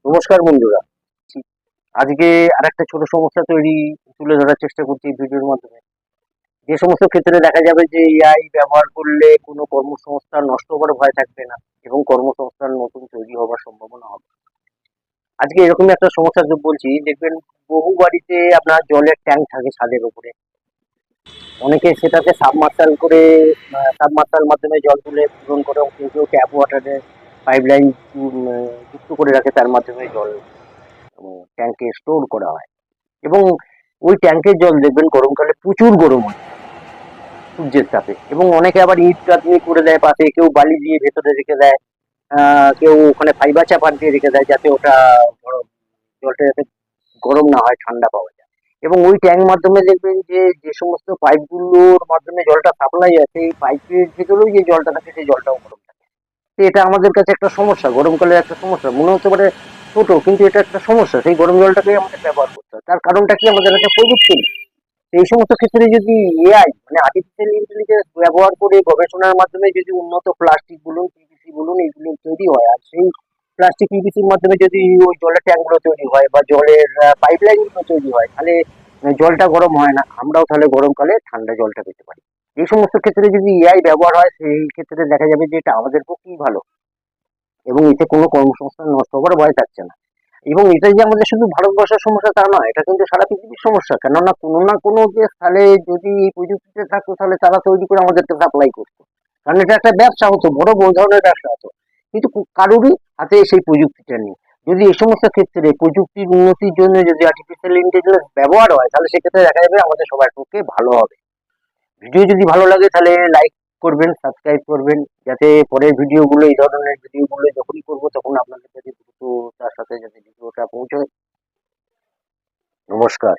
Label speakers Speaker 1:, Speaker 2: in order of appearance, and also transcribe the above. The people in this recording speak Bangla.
Speaker 1: নমস্কার বন্ধুরা। আজকে আরেকটা ছোট সমস্যা তুলে ধরার চেষ্টা করছি ভিডিওর মাধ্যমে। যে সমস্ত ক্ষেত্রে দেখা যাবে যে এআই ব্যবহার করলে কোনো কর্মসংস্থান নষ্ট হবার ভয় থাকবে না এবং কর্মসংস্থান নতুন তৈরি হবার সম্ভাবনা হবে। আজকে এরকমই একটা সমস্যা বলছি, দেখবেন বহু বাড়িতে আপনার জলের ট্যাঙ্ক থাকে ছাদের উপরে। অনেকে সেটাকে সাবমার্সাল মাধ্যমে জল তুলে পূরণ করে, কেউ কেউ ট্যাপ ওয়াটারের পাইপলাইন যুক্ত করে রাখে, তার মাধ্যমে জল ট্যাঙ্কে স্টোর করা হয়। এবং ওই ট্যাঙ্কের জল দেখবেন গরমকালে প্রচুর গরম হয় সূর্যের তাপে, এবং অনেকে আবার ইট গাঁথনি করে দেয় পাশে, কেউ বালি দিয়ে ভেতরে রেখে দেয়, কেউ ওখানে ফাইবার চাপান দিয়ে রেখে দেয় যাতে ওটা জলটা যাতে গরম না হয়, ঠান্ডা পাওয়া যায়। এবং ওই ট্যাঙ্ক মাধ্যমে দেখবেন যে যে সমস্ত পাইপগুলোর মাধ্যমে জলটা সাপ্লাই আছে, এই পাইপের ভেতরেও যে জলটা থাকে সেই জলটাও গরম থাকে। তো এটা আমাদের কাছে একটা সমস্যা, গরমকালে একটা সমস্যা মনে হতে পারে ছোট, কিন্তু এটা একটা সমস্যা। সেই গরম জলটাকেই আমাদের ব্যবহার করতে হয়। তার কারণটা কি? আমাদের কাছে প্রযুক্তি নেই। এই সমস্ত ক্ষেত্রে যদি এআই মানে আর্টিফিশিয়াল ইন্টেলিজেন্স ব্যবহার করে গবেষণার মাধ্যমে যদি উন্নত প্লাস্টিক বলুন, পিভিসি বলুন, এইগুলো তৈরি হয়, আর সেই প্লাস্টিক পিভিসির মাধ্যমে যদি ওই জলের ট্যাঙ্ক গুলো তৈরি হয় বা জলের পাইপলাইন গুলো তৈরি হয়, তাহলে জলটা গরম হয় না, আমরাও তাহলে গরমকালে ঠান্ডা জলটা পেতে পারি। এই সমস্ত ক্ষেত্রে যদি এআই ব্যবহার হয়, সেই ক্ষেত্রে দেখা যাবে যে এটা আমাদের পক্ষেই ভালো, এবং এতে কোনো কর্মসংস্থান নষ্ট হবার ভয় থাকছে না। এবং এটা যে আমাদের শুধু ভারতবর্ষের সমস্যা তা নয়, এটা কিন্তু সারা পৃথিবীর সমস্যা। কেননা কোনো না কোনো দেশ তাহলে যদি এই প্রযুক্তিতে থাকতো, তাহলে তারা তৈরি করে আমাদেরকে সাপ্লাই করতো। কারণ এটা একটা ব্যবসা হতো, বড় ধরনের ব্যবসা হতো। কিন্তু কারোরই হাতে সেই প্রযুক্তিটা নেই। যদি এই সমস্ত ক্ষেত্রে প্রযুক্তির উন্নতির জন্য যদি আর্টিফিশিয়াল ইন্টেলিজেন্স ব্যবহার হয়, তাহলে সেক্ষেত্রে দেখা যাবে আমাদের সবার পক্ষে ভালো হবে। ভিডিও যদি ভালো লাগে তাহলে লাইক করবেন, সাবস্ক্রাইব করবেন, যাতে পরের ভিডিওগুলো, এই ধরনের ভিডিওগুলো যখনই করবো তখন আপনাদের কাছে দ্রুত তার সাথে যাতে ভিডিওটা পৌঁছয়। নমস্কার।